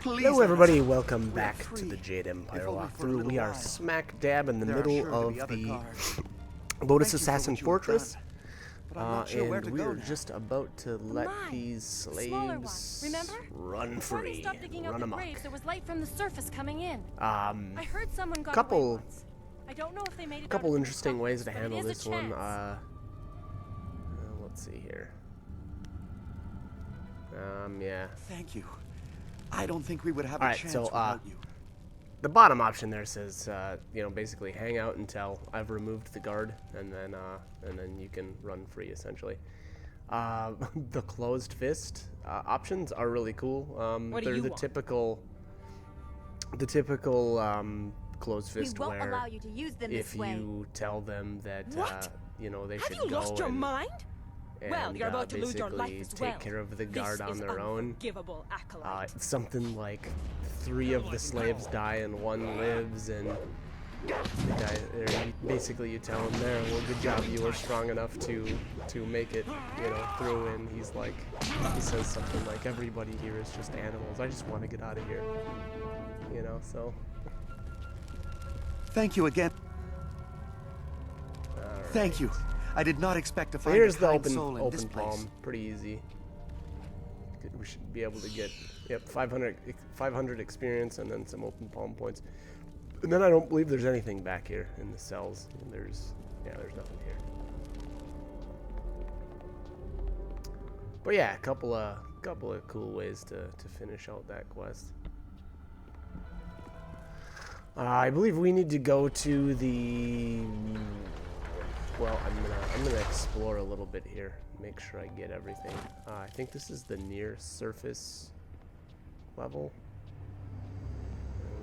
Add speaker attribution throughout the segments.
Speaker 1: Hello everybody, welcome back to the Jade Empire walkthrough. We are smack dab in the middle of the Lotus Assassin Fortress, and we are just about to let these slaves run free, run amok.
Speaker 2: There was light from the surface coming in. I heard someone got away
Speaker 1: Couple
Speaker 2: once. I don't know if they made it
Speaker 1: couple
Speaker 2: out
Speaker 1: interesting ways to
Speaker 2: but it
Speaker 1: handle
Speaker 2: is a
Speaker 1: this one.
Speaker 2: chance.
Speaker 1: Let's see here. Yeah.
Speaker 3: Thank you. I don't think we would have
Speaker 1: All
Speaker 3: a
Speaker 1: right,
Speaker 3: chance
Speaker 1: so
Speaker 3: without you.
Speaker 1: the bottom option there says, you know, basically hang out until I've removed the guard, and then you can run free essentially. The closed fist options are really cool. They're the typical closed fist
Speaker 4: we won't
Speaker 1: where
Speaker 4: allow you to use them
Speaker 1: if
Speaker 4: this way.
Speaker 1: you tell them that you know they
Speaker 5: Have
Speaker 1: should
Speaker 5: you
Speaker 1: go
Speaker 5: lost your
Speaker 1: and,
Speaker 5: mind?
Speaker 1: and
Speaker 5: Well, you're about to lose your life as
Speaker 1: take
Speaker 5: well.
Speaker 1: care of the guard on their own.
Speaker 5: Unforgivable acolyte.
Speaker 1: Something like 3 of the slaves die and 1 lives, and the guy there, basically you tell him there, well, good job, you were strong enough to make it, you know, through. And he's like, he says something like, everybody here is just animals. I just want to get out of here, you know. So
Speaker 3: Thank you again.
Speaker 1: right.
Speaker 3: Thank you. I did not expect to find
Speaker 1: Here's
Speaker 3: a
Speaker 1: the
Speaker 3: kind soul in this
Speaker 1: open
Speaker 3: place.
Speaker 1: palm. Pretty easy. We should be able to get 500 experience and then some open palm points. And then I don't believe there's anything back here in the cells. And there's nothing here. But yeah, a couple of cool ways to finish out that quest. I believe we need to go to the. Well, I'm gonna explore a little bit here, make sure I get everything. I think this is the near surface level.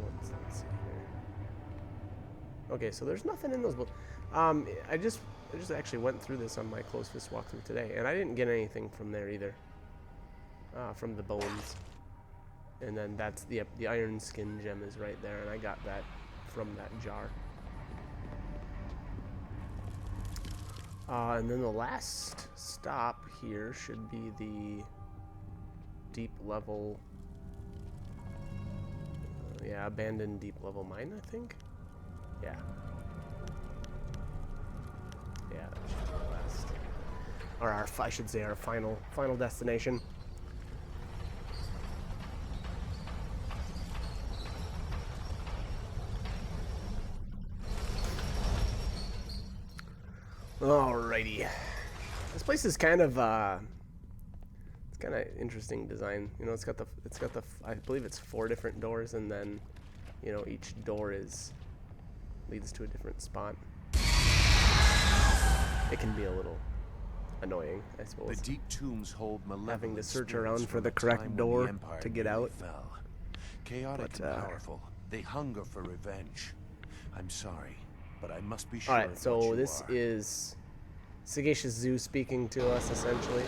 Speaker 1: Let's see here. Okay, so there's nothing in those. I just actually went through this on my closed fist walkthrough today, and I didn't get anything from there either. From the bones, and then that's the iron skin gem is right there, and I got that from that jar. And then the last stop here should be the deep level, abandoned deep level mine, I think. Yeah, that should be the last, or I should say our final destination. Alrighty, this place is kind of interesting design. You know, it's got the I believe it's 4 different doors, and then, you know, each door leads to a different spot. It can be a little annoying, I suppose.
Speaker 6: The deep tombs hold
Speaker 1: having to search around for the correct door to get out.
Speaker 6: Fell. Chaotic and powerful, they hunger for revenge. I'm sorry, but I must be sure.
Speaker 1: Alright, so this is Sagacious Zoo speaking to us, essentially.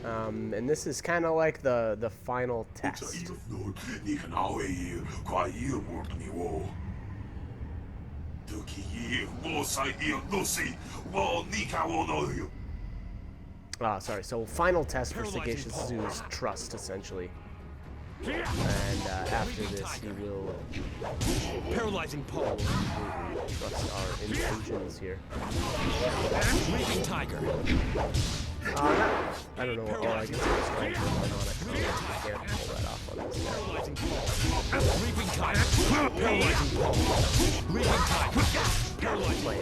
Speaker 1: And this is kind of like the final test. Sorry, so final test for Sagacious Zoo's trust, essentially. And after this, he will
Speaker 5: Paralyzing pole.
Speaker 1: trust our intentions here.
Speaker 5: Reaping tiger.
Speaker 1: I don't know. Oh, I guess it's strong for one on it. I can't pull that off on this guy.
Speaker 5: Reaping tiger. Paralyzing pole. Reaping tiger. Paralyzing
Speaker 1: But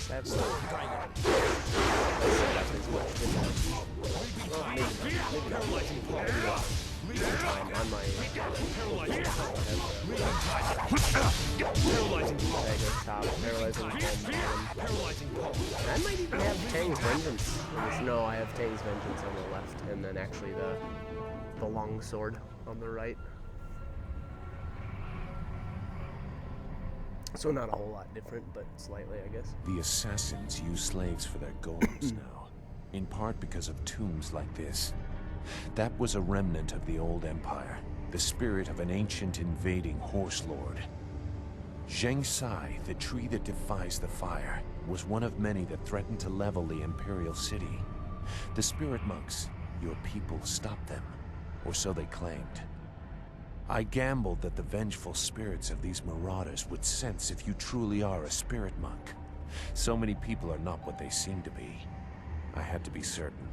Speaker 1: yeah, so it's
Speaker 5: Paralyzing pole.
Speaker 1: time on my
Speaker 5: Paralyzing pole.
Speaker 1: paralyzing palm.
Speaker 5: Paralyzing pole.
Speaker 1: I might even have Tang's Vengeance. No, I have Tang's Vengeance on the left, and then actually the long sword on the right. So not a whole lot different, but slightly, I guess.
Speaker 6: The assassins use slaves for their golems now, in part because of tombs like this. That was a remnant of the old empire, the spirit of an ancient invading horse lord. Zheng Sai, the tree that defies the fire, was one of many that threatened to level the imperial city. The spirit monks, your people, stopped them, or so they claimed. I gambled that the vengeful spirits of these marauders would sense if you truly are a spirit monk. So many people are not what they seem to be. I had to be certain.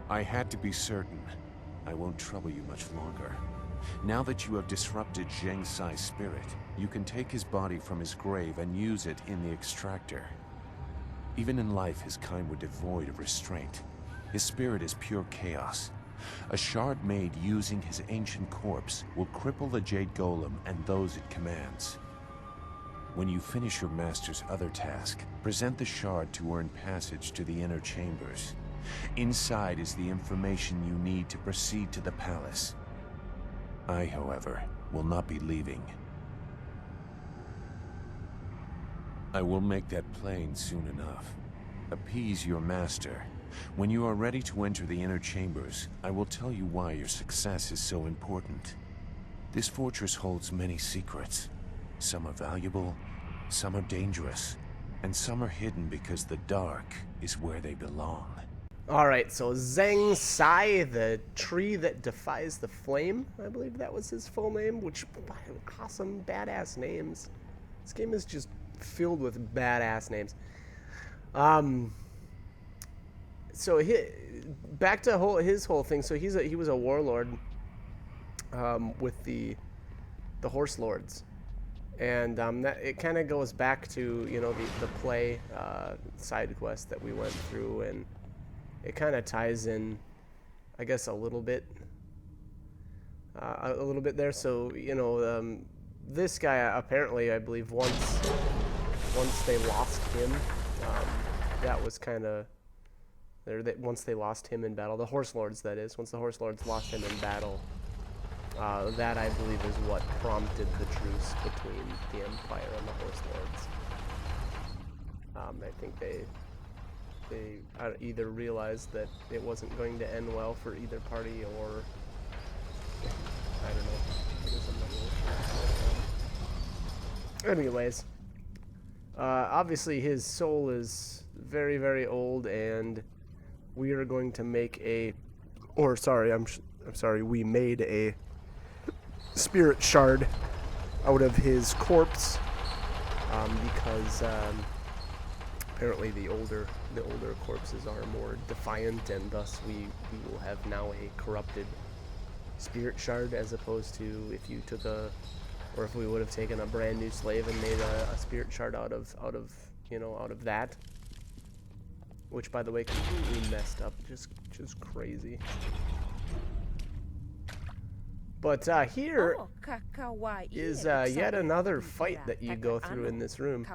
Speaker 6: I had to be certain. I won't trouble you much longer. Now that you have disrupted Zheng Sai's spirit, you can take his body from his grave and use it in the extractor. Even in life, his kind were devoid of restraint. His spirit is pure chaos. A shard made using his ancient corpse will cripple the Jade Golem and those it commands. When you finish your master's other task, present the shard to earn passage to the inner chambers. Inside is the information you need to proceed to the palace. I, however, will not be leaving. I will make that plain soon enough. Appease your master. When you are ready to enter the inner chambers, I will tell you why your success is so important. This fortress holds many secrets. Some are valuable, some are dangerous, and some are hidden because the dark is where they belong.
Speaker 1: Alright, so Zheng Sai, the tree that defies the flame, I believe that was his full name, which, awesome, badass names. This game is just filled with badass names. So back to his whole thing. So he was a warlord with the horse lords, and that it kind of goes back to, you know, the play side quest that we went through, and it kind of ties in, I guess, a little bit there. So, you know, this guy apparently, I believe, once they lost him, that was kind of once they lost him in battle, the horse lords, that is, once the horse lords lost him in battle, that, I believe, is what prompted the truce between the Empire and the horse lords. I think they either realized that it wasn't going to end well for either party, or I don't know. I guess I'm not really sure. Anyways, obviously his soul is very, very old, and we are going to make we made a spirit shard out of his corpse, because apparently the older corpses are more defiant, and thus we will have now a corrupted spirit shard, as opposed to if you took if we would have taken a brand new slave and made a spirit shard out of that. Which, by the way, completely messed up, just crazy. But here is yet another fight that you go through in this room.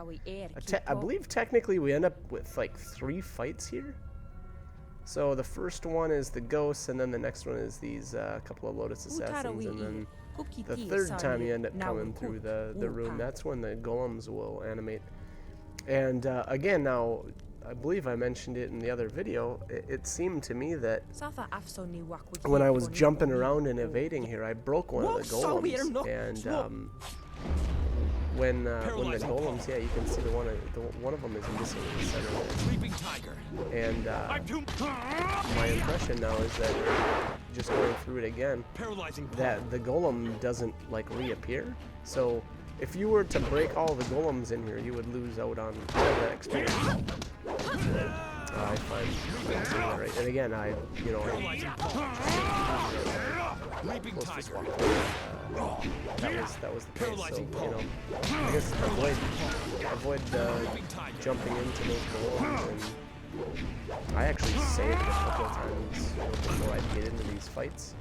Speaker 1: I believe technically we end up with like 3 fights here. So the first one is the ghosts, and then the next one is these couple of Lotus assassins, and then the third time you end up coming through the room, that's when the golems will animate. And again, now, I believe I mentioned it in the other video, it seemed to me that when I was jumping around and evading here, I broke one of the golems, and when the golems, yeah, you can see one of them is missing in the center there. And my impression now is that, just going through it again, that the golem doesn't like reappear. So if you were to break all the golems in here, you would lose out on that experience. I find that right. And again, close to swap. That was the case. So, I guess avoid jumping into those golems. And I actually saved a couple of times before I get into these fights,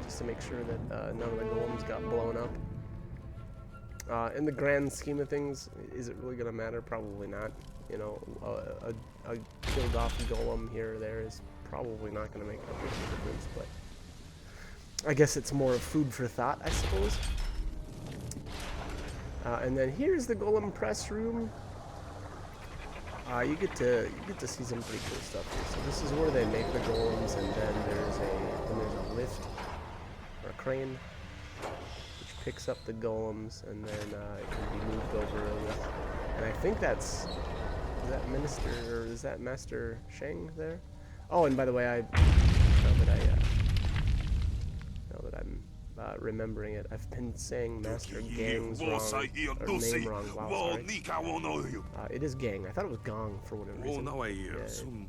Speaker 1: just to make sure that none of the golems got blown up. In the grand scheme of things, is it really going to matter? Probably not. You know, a killed off golem here or there is probably not going to make a big difference, but I guess it's more of food for thought, I suppose. And then here's the golem press room. You get to see some pretty cool stuff here. So this is where they make the golems, and then there's a lift or a crane picks up the golems, and then it can be moved over with. And I think is that Master Sheng there? Oh, and by the way, remembering it. I've been saying Master Gang's wrong, or name wrong. Wow, sorry. It is Gang. I thought it was Gong for whatever reason. Yeah, it seems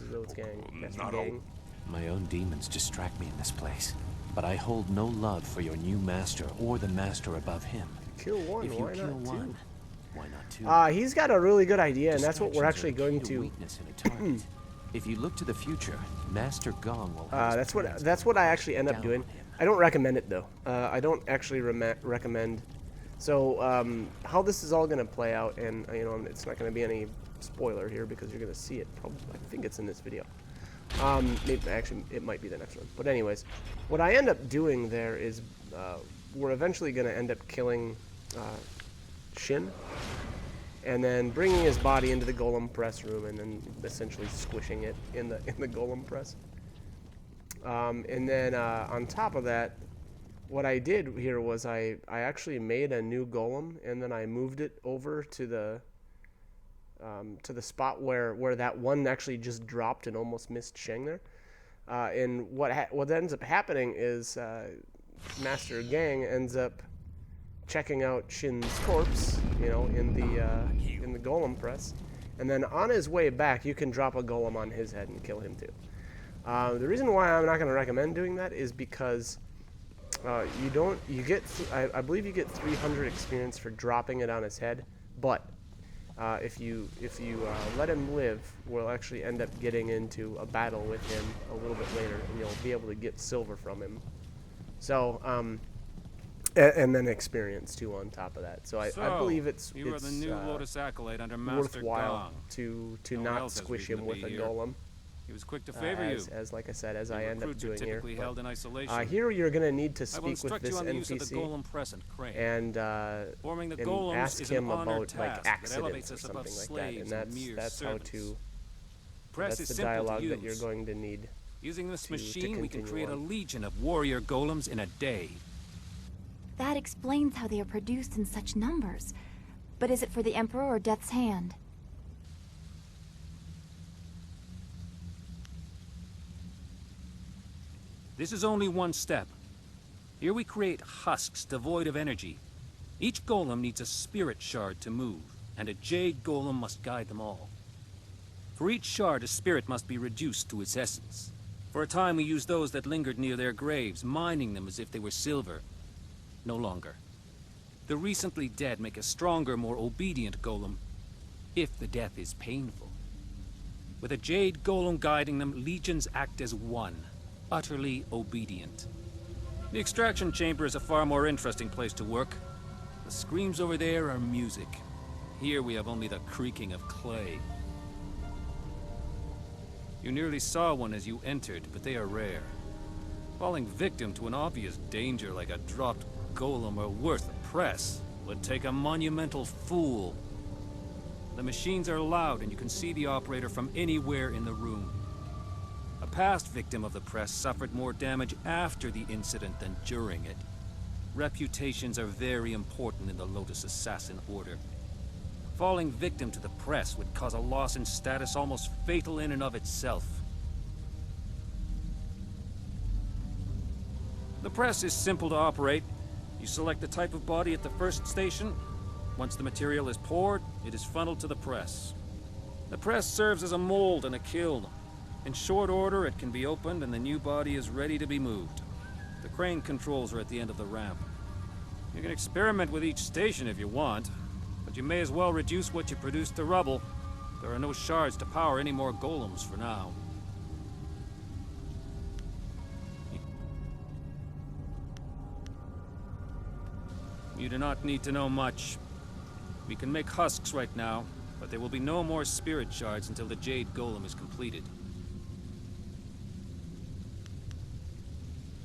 Speaker 1: as though it's Gang. Master Gang.
Speaker 6: My own demons distract me in this place, but I hold no love for your new master or the master above him.
Speaker 1: Kill one,
Speaker 6: If you
Speaker 1: why
Speaker 6: kill
Speaker 1: not
Speaker 6: one,
Speaker 1: two?
Speaker 6: why not two?
Speaker 1: He's got a really good idea, and that's what we're actually going
Speaker 6: Distractions are a key
Speaker 1: to.
Speaker 6: weakness in a target. If you look to the future, Master Gong will.
Speaker 1: That's what I actually end up doing. I don't recommend it though. I don't actually recommend. So how this is all gonna play out, and you know, it's not gonna be any spoiler here because you're gonna see it. Probably, I think it's in this video. Maybe, actually, it might be the next one. But anyways, what I end up doing there is we're eventually gonna end up killing Shin, and then bringing his body into the Golem press room, and then essentially squishing it in the Golem press. And then on top of that, what I did here was I actually made a new Golem, and then I moved it over to the spot where that one actually just dropped and almost missed Sheng there. And what ends up happening is Master Gang ends up checking out Shin's corpse, you know, in the Golem press, and then on his way back, you can drop a Golem on his head and kill him too. The reason why I'm not going to recommend doing that is because I believe you get 300 experience for dropping it on his head, but if you let him live, we'll actually end up getting into a battle with him a little bit later, and you'll be able to get silver from him. So, and then experience too on top of that. So I believe it's
Speaker 4: the new Lotus Acolyte under Master
Speaker 1: worthwhile
Speaker 4: Gong.
Speaker 1: to not squish him with a Golem.
Speaker 4: He was quick to favor you.
Speaker 1: As like I said, as I end up doing here.
Speaker 4: Held in isolation.
Speaker 1: Here you're going to need to speak with this
Speaker 4: you on the use of the
Speaker 1: NPC
Speaker 4: Golem press and crane.
Speaker 1: and
Speaker 4: Forming the golems
Speaker 1: ask
Speaker 4: is
Speaker 1: him
Speaker 4: an honored
Speaker 1: about like
Speaker 4: task that
Speaker 1: accidents
Speaker 4: elevates
Speaker 1: or
Speaker 4: us above
Speaker 1: something like that, and
Speaker 4: slaves and
Speaker 1: that's how
Speaker 4: mere
Speaker 1: to.
Speaker 4: Press
Speaker 1: That's
Speaker 4: is
Speaker 1: the
Speaker 4: simple
Speaker 1: dialogue
Speaker 4: to
Speaker 1: that you're
Speaker 4: use.
Speaker 1: going to need.
Speaker 4: Using this
Speaker 1: to
Speaker 4: machine, we can
Speaker 1: continue
Speaker 4: create a
Speaker 1: on.
Speaker 4: legion of warrior golems in a day.
Speaker 7: That explains how they are produced in such numbers. But is it for the Emperor or Death's Hand?
Speaker 4: This is only one step. Here we create husks devoid of energy. Each golem needs a spirit shard to move, and a jade golem must guide them all. For each shard, a spirit must be reduced to its essence. For a time we used those that lingered near their graves, mining them as if they were silver. No longer. The recently dead make a stronger, more obedient golem, if the death is painful. With a jade golem guiding them, legions act as one, utterly obedient. The extraction chamber is a far more interesting place to work. The screams over there are music. Here we have only the creaking of clay. You nearly saw one as you entered, but they are rare. Falling victim to an obvious danger like a dropped golem or worse, the press, would take a monumental fool. The machines are loud and you can see the operator from anywhere in the room. A past victim of the press suffered more damage after the incident than during it. Reputations are very important in the Lotus Assassin Order. Falling victim to the press would cause a loss in status almost fatal in and of itself. The press is simple to operate. You select the type of body at the first station. Once the material is poured, it is funneled to the press. The press serves as a mold and a kiln. In short order, it can be opened and the new body is ready to be moved. The crane controls are at the end of the ramp. You can experiment with each station if you want, but you may as well reduce what you produce to rubble. There are no shards to power any more golems for now. You do not need to know much. We can make husks right now, but there will be no more spirit shards until the Jade Golem is completed.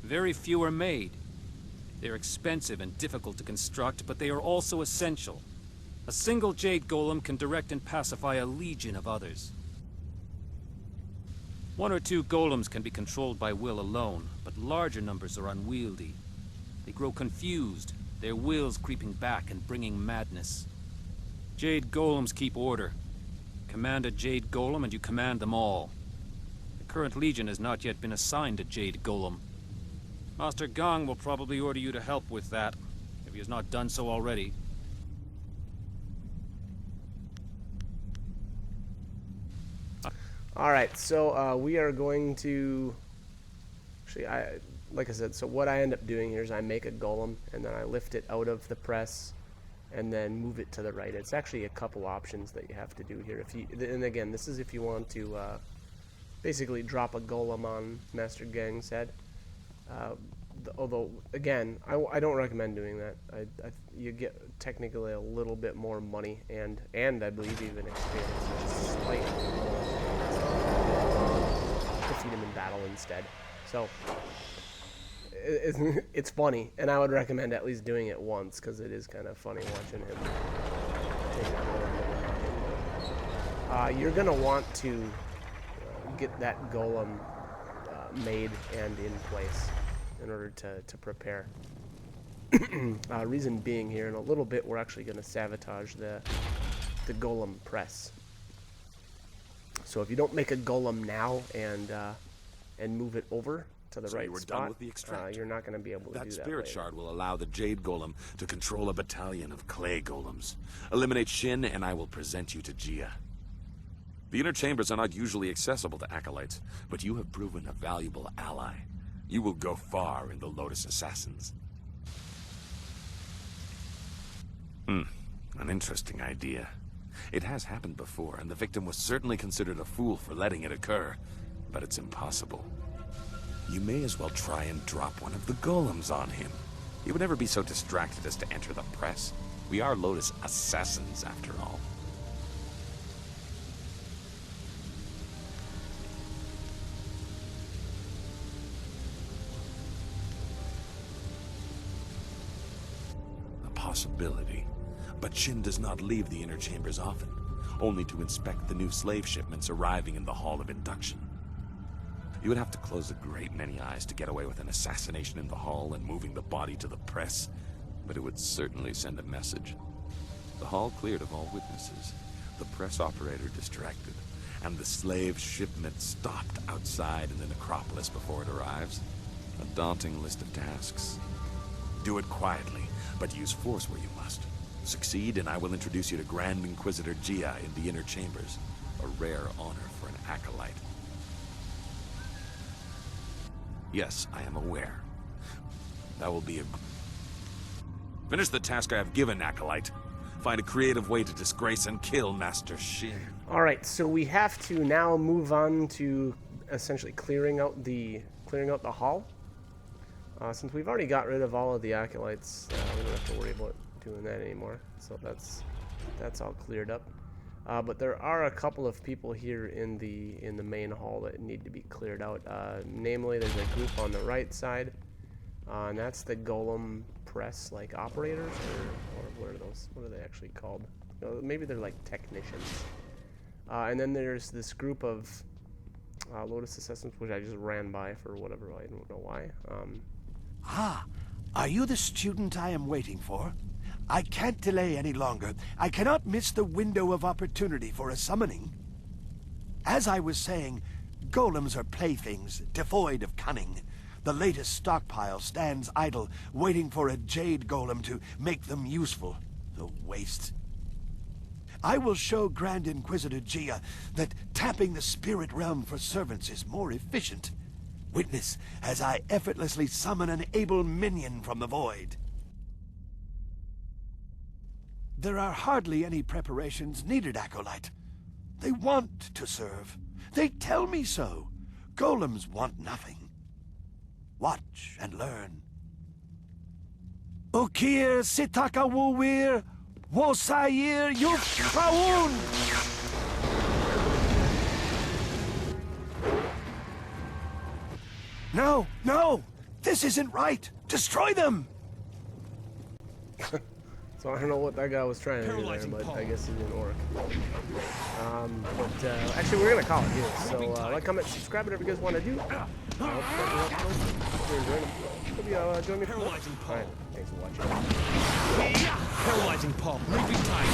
Speaker 4: Very few are made. They're expensive and difficult to construct, but they are also essential. A single Jade Golem can direct and pacify a legion of others. 1 or 2 golems can be controlled by will alone, but larger numbers are unwieldy. They grow confused, their wills creeping back and bringing madness. Jade Golems keep order. Command a Jade Golem and you command them all. The current legion has not yet been assigned a Jade Golem. Master Gong will probably order you to help with that, if he has not done so already.
Speaker 1: Alright, so we are going to... Actually, like I said, so what I end up doing here is I make a golem, and then I lift it out of the press, and then move it to the right. It's actually a couple options that you have to do here. And again, this is if you want to basically drop a golem on Master Gang's head. Although, again, I don't recommend doing that. You get technically a little bit more money, and I believe even experience, just slightly defeat him in battle instead. So it's funny, and I would recommend at least doing it once, because it is kind of funny watching him take on Golem. You're going to want to get that Golem made and in place in order to prepare. Reason being here, in a little bit, we're actually going to sabotage the Golem press. So if you don't make a Golem now and move it over to the right spot,
Speaker 8: done with the extract.
Speaker 1: You're not going to be able to do that.
Speaker 8: That spirit
Speaker 1: later.
Speaker 8: shard will allow the Jade Golem to control a battalion of clay golems. Eliminate Shin, and I will present you to Gia. The inner chambers are not usually accessible to acolytes, but you have proven a valuable ally. You will go far in the Lotus Assassins. An interesting idea. It has happened before, and the victim was certainly considered a fool for letting it occur, but it's impossible. You may as well try and drop one of the golems on him. He would never be so distracted as to enter the press. We are Lotus Assassins, after all. A possibility. But Shin does not leave the inner chambers often, only to inspect the new slave shipments arriving in the Hall of Induction. You would have to close a great many eyes to get away with an assassination in the hall and moving the body to the press, but it would certainly send a message. The hall cleared of all witnesses, the press operator distracted, and the slave shipment stopped outside in the necropolis before it arrives. A daunting list of tasks. Do it quietly, but use force where you must. Succeed, and I will introduce you to Grand Inquisitor Gia in the inner chambers, a rare honor for an acolyte. Yes, I am aware. That will be a... Finish the task I have given, acolyte. Find a creative way to disgrace and kill Master Shin.
Speaker 1: Alright, so we have to now move on to essentially clearing out the hall. Since we've already got rid of all of the acolytes, we don't have to worry about doing that anymore. So that's all cleared up. But there are a couple of people here in the main hall that need to be cleared out. Namely, there's a group on the right side, and that's the Golem press, like operators, or what are those? What are they actually called? Maybe they're like technicians. And then there's this group of Lotus Assassins, which I just ran by for whatever, I don't know why.
Speaker 9: Are you the student I am waiting for? I can't delay any longer. I cannot miss the window of opportunity for a summoning. As I was saying, golems are playthings, devoid of cunning. The latest stockpile stands idle, waiting for a jade golem to make them useful. A waste. I will show Grand Inquisitor Gia that tapping the spirit realm for servants is more efficient. Witness as I effortlessly summon an able minion from the void. There are hardly any preparations needed, Acolyte. They want to serve. They tell me so. Golems want nothing. Watch and learn. Okir sitaka wuwir, wosayir yufraun! No, no! This isn't right! Destroy them!
Speaker 1: So I don't know what that guy was trying to do there, but I guess it didn't work. Actually, we're gonna call it here. So like, comment, subscribe, whatever you guys want to do. I hope you're enjoying it. Hope you join me for more. Alright, thanks for watching.
Speaker 5: Paralyzing palm. Leaping time.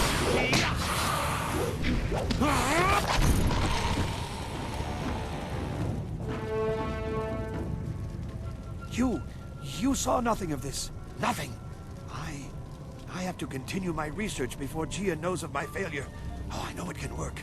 Speaker 9: You saw nothing of this. Nothing. I have to continue my research before Gia knows of my failure. Oh, I know it can work.